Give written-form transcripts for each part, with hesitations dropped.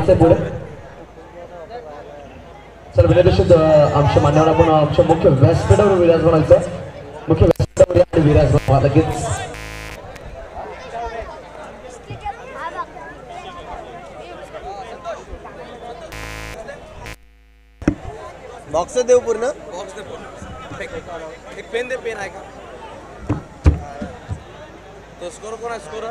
यायचं पुढे. चल विनंती आमच्या मान्यवर आपण आमच्या मुख्य व्यासपीठावर विराजमान व्हायचं. मुख्य व्यासपीठावर या आणि विराजमान व्हा लगेच. बॉक्स देऊ पूर्ण. बॉक्स दे पूर्ण. एक पेन दे. पेन आहे का तो? स्कोर कोण आहे? स्कोर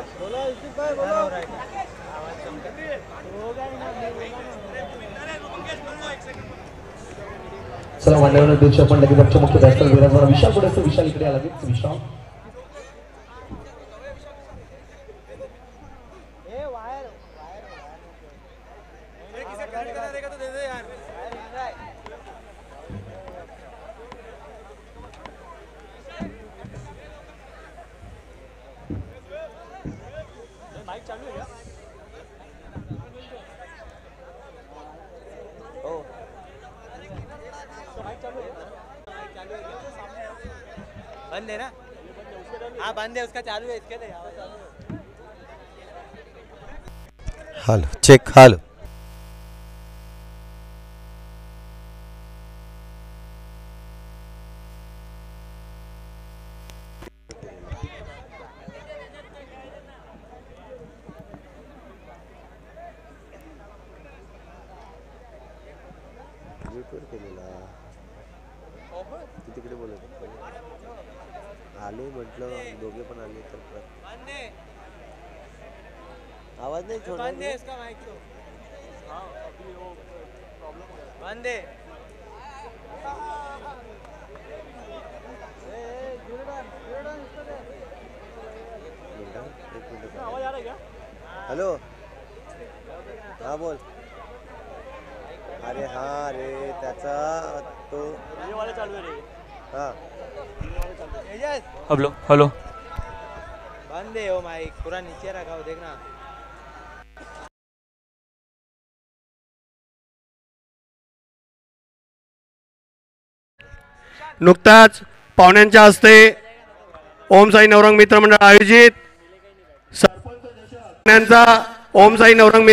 चला मान्यवर दिवशी आपण लगेच आमच्या मुख्य व्यासपीठावर विराजमान. विशाल पुढे असतो. विशाल इकडे आला लगेच. विशाल बंद है ना? हाँ बंद है, उसका चालू है, इसके लिए हाल चेक हाल. तिकडे बोलत आले म्हटलं दोघे पण आले तर आवाज नाही छोटा. बंद है इसका माइक तो. हां अभी वो प्रॉब्लम हो गया. बंद है. ए गिरडन इसको दे. एक मिनिट आवाज आ रहा है क्या? हेलो हां बोल. अरे हाँ रे त्याचा तो ये वाले चालू है रे. हाँ हेलो हेलो. बंद है वो माइक पूरा नीचे रखा हो देखना. नुकताच पाहुण्यांच्या हस्ते ओम साई नवरंग मित्र मंडळ आयोजित सरपंच ओम साई नवरंग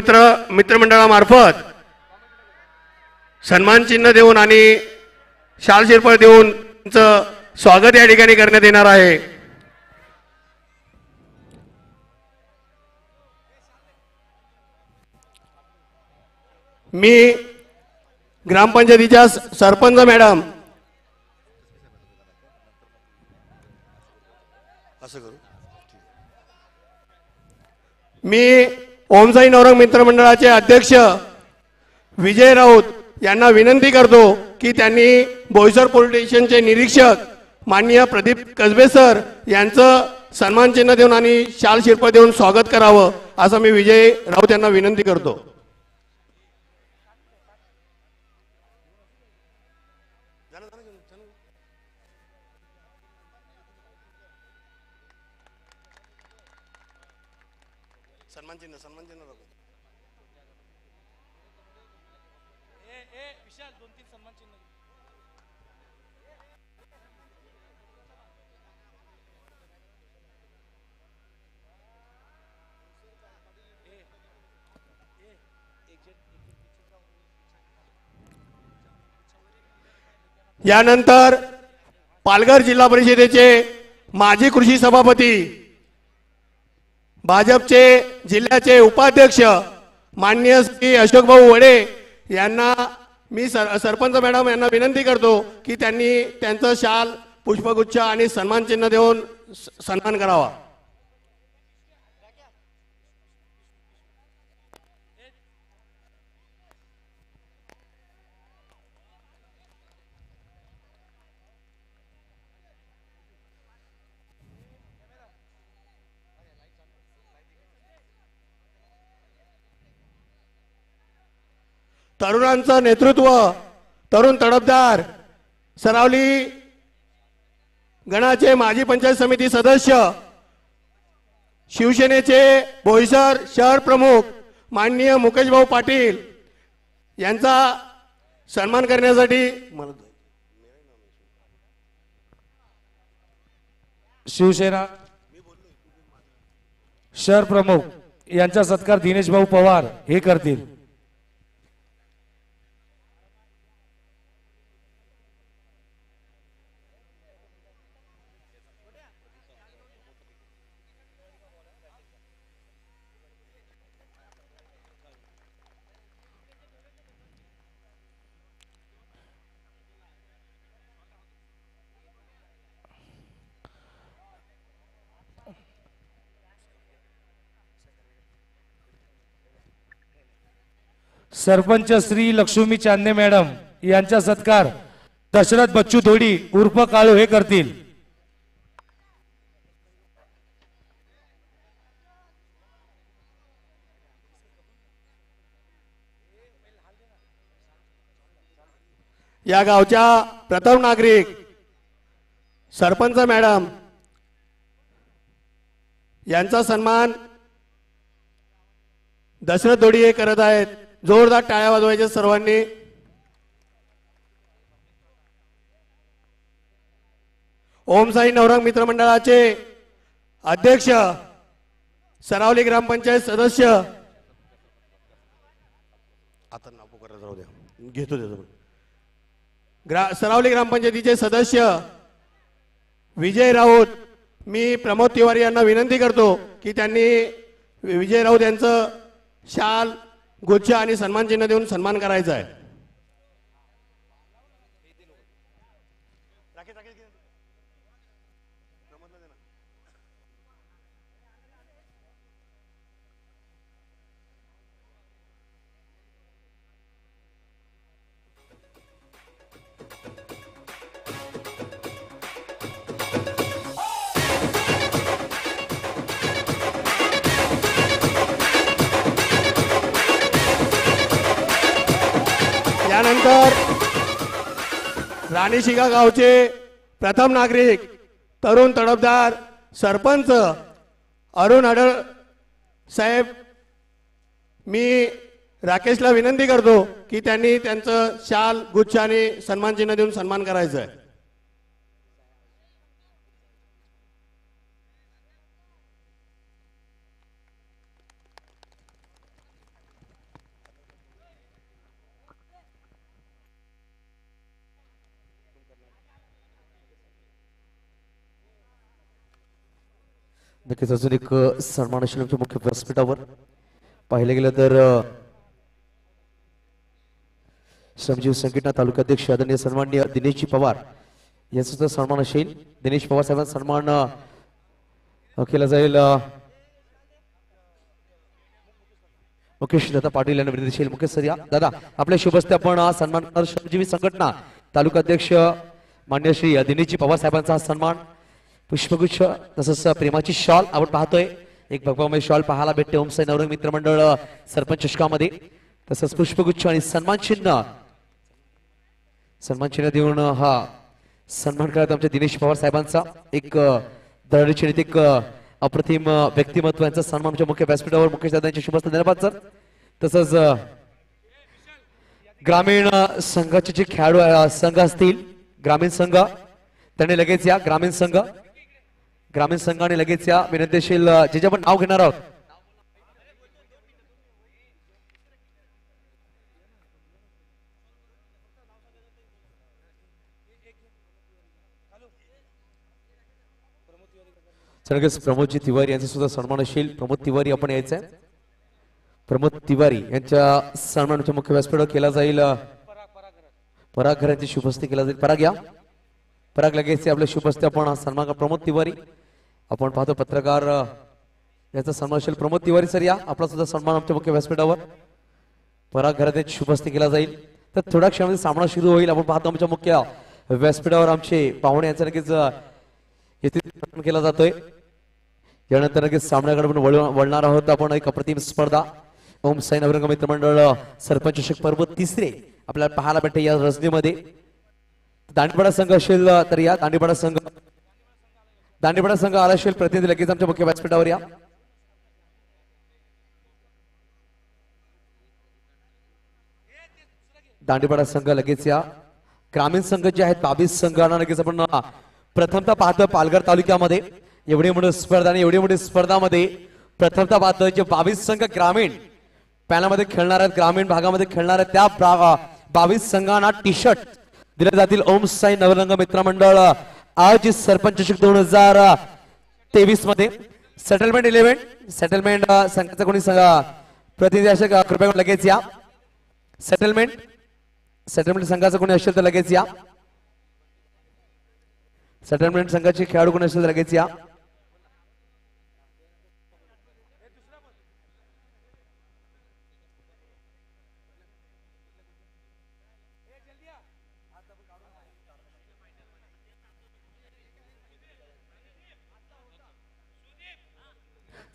मित्रमंडळामार्फत सन्मान चिन्ह देऊन आणि शाल शिरपळ देऊन त्यांचं स्वागत या ठिकाणी करण्यात येणार आहे. मी ग्रामपंचायतीच्या सरपंच मॅडम मी ओमसाई नवरंग मित्रमंडळाचे अध्यक्ष विजय राऊत यांना विनंती करतो की त्यांनी बोईसर पोलीस स्टेशनचे निरीक्षक माननीय प्रदीप कसबे सर यांचं सन्मान चिन्ह देऊन आणि शाल शिरपळ देऊन स्वागत करावं असं मी विजय राऊत यांना विनंती करतो. सन्मान चिन्ह विशाल 2-3 सन्मान चिन्ह. यानंतर पालघर जिल्हा परिषदेचे माजी कृषी सभापती भाजपचे जिल्ह्याचे उपाध्यक्ष माननीय श्री अशोक भाऊ वडे यांना मी सरपंच मॅडम यांना विनंती करतो की त्यांनी त्यांचं शाल पुष्पगुच्छ आणि सन्मान चिन्ह देऊन सन्मान करावा. तरुणांचं नेतृत्व तरुण तडफदार सरावली गणाचे माजी पंचायत समिती सदस्य शिवसेनेचे बोईसर शहर प्रमुख माननीय मुकेश भाऊ पाटील यांचा सन्मान करण्यासाठी शिवसेना शहर प्रमुख यांचा सत्कार दिनेश भाऊ पवार हे करतील. सरपंच श्री लक्ष्मी चांदे मॅडम यांचा सत्कार दशरथ बच्चू धोडी उर्फ काळू हे करतील. या गावच्या प्रथम नागरिक सरपंच मॅडम यांचा सन्मान दशरथ दोडी हे करत आहेत. जोरदार टाळ्या वाजवायच्या सर्वांनी. ओम साई नवरंग मित्रमंडळाचे अध्यक्ष सरावली ग्रामपंचायत सदस्य आता नाव पुकारत राहू द्या घेतो सरावली ग्रामपंचायतीचे सदस्य विजय राऊत. मी प्रमोद तिवारी यांना विनंती करतो की त्यांनी विजय राऊत यांचं शाल गुच्छ आणि सन्मान चिन्ह देऊन सन्मान करायचा आहे. यानंतर राणीशिगा गावचे प्रथम नागरिक तरुण तडफदार सरपंच अरुण अडळ साहेब. मी राकेशला विनंती करतो की त्यांनी त्यांचं शाल गुच्छ आणि सन्मान चिन्ह देऊन सन्मान करायचं आहे. नक्कीच अजून एक सन्मान असेल आमच्या मुख्य व्यासपीठावर. पाहिलं गेलं तर श्रमजीव संघटना तालुकाध्यक्ष आदरणीय सन्माननीय दिनेशजी पवार यांचा सुद्धा सन्मान असेल. दिनेश पवार साहेबांचा सन्मान केला जाईल. मुकेश दादा पाटील यांना विनंती असेल. मुकेश सर या दादा आपल्या शुभ हस्ते आपण सन्मान करणार. श्रमजीवी संघटना तालुकाध्यक्ष मान्य श्री दिनेशजी पवार साहेबांचा सन्मान पुष्पगुच्छ तसंच प्रेमाची शॉल आपण पाहतोय. एक भगवामय शॉल पाहायला भेटते ओम साई नवरंग मित्रमंडळ सरपंच चषकामध्ये. तसंच पुष्पगुच्छ आणि सन्मान चिन्ह देऊन हा सन्मान करत आमच्या दिनेश पवार साहेबांचा एक धडाडीचे नैतिक अप्रतिम व्यक्तिमत्व यांचा सन्मान आमच्या मुख्य व्यासपीठावर मुकेश दादांच्या शुभ हस्ते धन्यवाद सर. तसंच ग्रामीण संघाचे जे खेळाडू संघ असतील ग्रामीण संघ त्यांनी लगेच या. ग्रामीण संघाने लगेच या. विनंतीशील जे जे आपण नाव घेणार आहोत प्रमोदजी तिवारी यांचा सुद्धा सन्मान असेल. प्रमोद तिवारी आपण यायचं आहे. प्रमोद तिवारी यांच्या सन्मानाच्या मुख्य व्यासपीठावर केला जाईल. पराग घर यांची शुभ हस्ते केला जाईल. पराग या. पराग लगेच आपल्या शुभ हस्ते आपण सन्मान. प्रमोद तिवारी आपण पाहतो पत्रकार याचा सन्मान असेल. प्रमोद तिवारी सर या. आपला सुद्धा सन्मान आमच्या मुख्य व्यासपीठावर पराग घरात शुभ हस्ते केला जाईल. तर थोड्या क्षणामध्ये सामना सुरू होईल. आपण पाहतो आमच्या मुख्य व्यासपीठावर आमचे पाहुणे यांचा लगेच येथे केला जातोय. यानंतर लगेच सामन्याकडे आपण वळणार आहोत. आपण एक अप्रतिम स्पर्धा ओम साई नवरंग मित्रमंडळ सरपंच चषक पर्व तिसरे आपल्याला पाहायला भेटते या रजनीमध्ये. दांडीपाडा संघ असेल तर या. दांडीपाडा संघ आला असेल प्रतिनिधी लगेच आमच्या मुख्य व्यासपीठावर या. दांडीपाडा संघ लगेच या. ग्रामीण संघ जे आहेत 22 संघांना लगेच आपण प्रथमतः पाहतो पालघर तालुक्यामध्ये एवढी मोठी स्पर्धा आणि एवढी मोठी स्पर्धामध्ये प्रथमतः पाहतोय जे 22 संघ ग्रामीण पॅनामध्ये खेळणार आहेत. ग्रामीण भागामध्ये खेळणार आहेत त्या 22 संघांना टी शर्ट दिले जातील. ओम साई नवरंग मित्रमंडळ आज सरपंच चषक 2023 मध्ये सेटलमेंट 11 सेटलमेंट संघाचा कोणी प्रतिनिधी असेल कृपया लगेच या. सेटलमेंट संघाचा कोणी असेल तर लगेच या. सेटलमेंट संघाचे खेळाडू कोणी असेल तर लगेच या.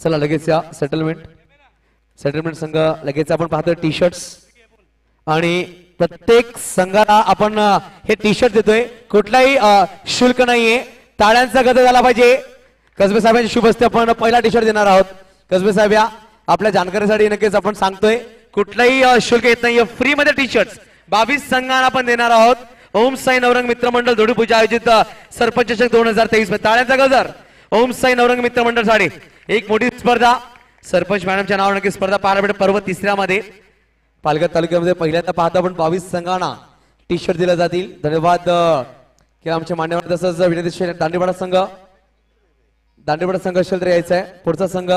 चला लगेच या सेटलमेंट संघ लगेच आपण पाहतोय टी शर्ट्स आणि प्रत्येक संघाला आपण हे टी शर्ट देतोय. कुठलाही शुल्क नाहीये. टाळ्यांचा गजर झाला पाहिजे. कसबे साहेबांची शुभ हस्ते आपण पहिला टी शर्ट देणार आहोत. कसबे साहेब या आपल्या जानकारीसाठी नक्कीच आपण सांगतोय कुठलाही शुल्क येत नाहीये. फ्री मध्ये टी शर्ट 22 संघांना आपण देणार आहोत. ओम साई नवरंग मित्रमंडळ धोडीपूजा आयोजित सरपंच चषक 2023 मध्ये टाळ्यांचा गजर. ओम साई नवरंग मित्रमंडळ साठी एक मोठी स्पर्धा सरपंच मॅडमच्या नावाने नक्की स्पर्धा पाहायला भेटेल. पर्व तिसऱ्या मध्ये पालघर तालुक्यामध्ये पहिल्यांदा पाहता आपण 22 संघांना टी शर्ट दिले जातील. धन्यवाद केला आमचे मान्यवर. तसंच विनंती दांडीपाडा संघ असेल तर यायचा आहे. पुढचा संघ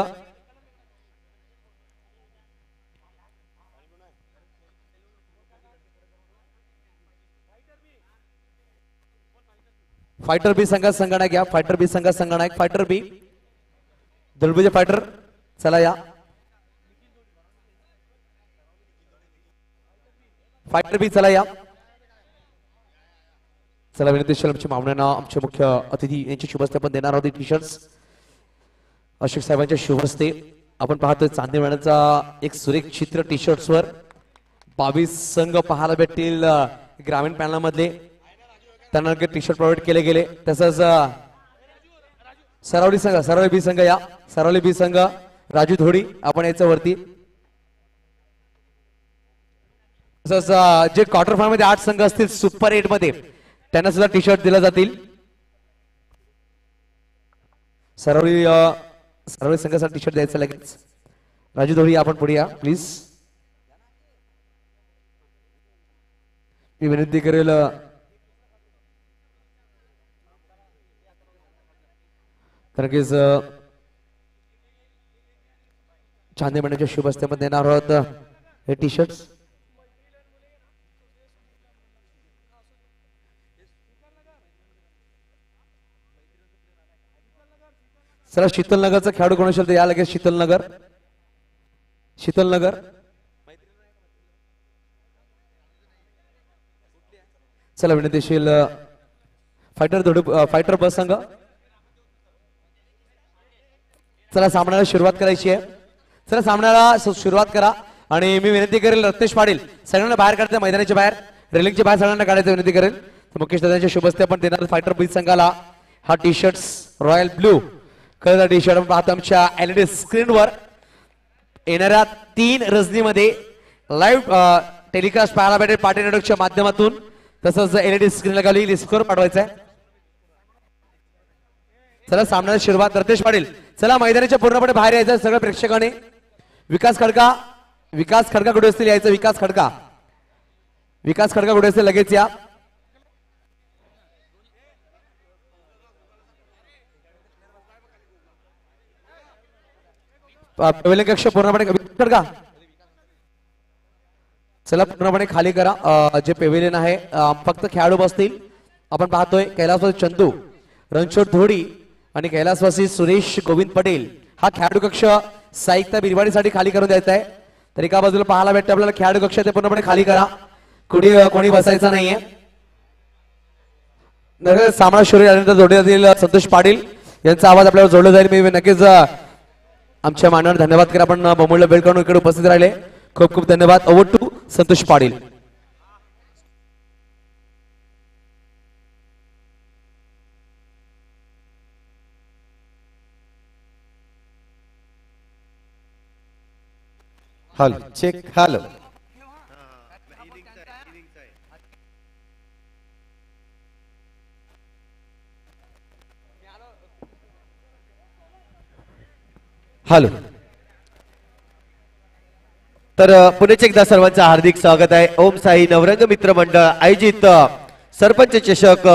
फायटर बी संघानायक या. फायटर बी संघानायक फायटर बी दलबुजे फायटर चला या. फायटर बी चला या. चला विनंती आमच्या मावण्यांना आमचे मुख्य अतिथी यांची शुभ हस्ते आपण देणार आहोत टी शर्ट्स. अशोक साहेबांच्या शुभ हस्ते आपण पाहतोय चांदणी मॅडमचा एक सुरेख चित्र टी शर्ट्सवर. 22 संघ पाहायला भेटतील ग्रामीण पॅनल मधले. त्यांना टी शर्ट प्रोव्हाइड केले गेले. तसंच सरावली बी संघ या. सरावली बी संघ राजू धोडी आपण याच्या वरती. तसंच जे क्वार्टर फायनल मध्ये 8 संघ असतील सुपर 8 मध्ये त्यांना सुद्धा टी शर्ट दिले जातील. सरावली संघासाठी टी शर्ट द्यायचं लगेच. राजू धोडी आपण पुढे या प्लीज. मी विनंती करेल नक्कीच चांदे मॅडमच्या शुभ हस्त्यामध्ये देणार आहोत हे टी शर्ट. चला शीतल नगरचा खेळाडू कोण असेल तर या लगेच. शीतल नगर चला विनंतीशील फायटर बस संघ. चला सामन्याला सुरुवात करायची आहे. चला सामन्याला सुरुवात करा आणि मी विनंती करेल रत्नेश पाटील सगळ्यांना बाहेर काढते. मैदानाच्या बाहेर रेलिंगच्या बाहेर सगळ्यांना काढायचं विनंती करेल. मुकेश दादांच्या शुभ हस्ते आपण देणार फायटर बी संघाला हा T shirt royal blue colour T shirt आपण पाहतो आमच्या एलईडी स्क्रीनवर. येणाऱ्या 3 रजनीमध्ये लाईव्ह टेलिकास्ट पाहायला भेटेल पाटील नेटवर्कच्या माध्यमातून. तसंच एलईडी स्क्रीनला खाली स्कोर पाठवायचा आहे. चला सामन्याला सुरुवात रत्नेश पाटील. चला मैदानाच्या पूर्णपणे बाहेर यायचं सगळ्या प्रेक्षकांनी. विकास खडका कुठे असतील यायचं. विकास खडका कुठे असतील लगेच या. पवेलियन कक्ष पूर्णपणे खडका चला पूर्णपणे खाली करा. जे पेव्हिलियन आहे फक्त खेळाडू बसतील. आपण पाहतोय कैलासवासी चंदू रणछोड धोडी आणि कैलासवासी सुरेश गोविंद पटेल हा खेळाडू कक्ष साहित्य बिरवाडीसाठी खाली करून द्यायचा आहे. तर एका बाजूला पाहायला भेटते आपल्याला खेळाडू कक्ष ते पूर्णपणे खाली करा. कोणी बसायचं नाहीये. सामना सुरू झाल्यानंतर जोडले जातील संतोष पाटील यांचा आवाज आपल्याला जोडला जाईल. मी नक्कीच आमच्या मानवाला धन्यवाद करा. आपण बमुळला वेळ करून इकडे उपस्थित राहिले. खूप खूप धन्यवाद. Over to Santosh Patil. Hello check. Hello hello. तर पुण्याचे एकदा सर्वांचं हार्दिक स्वागत आहे. ओम साई नवरंग मित्र मंडळ आयोजित सरपंच चषक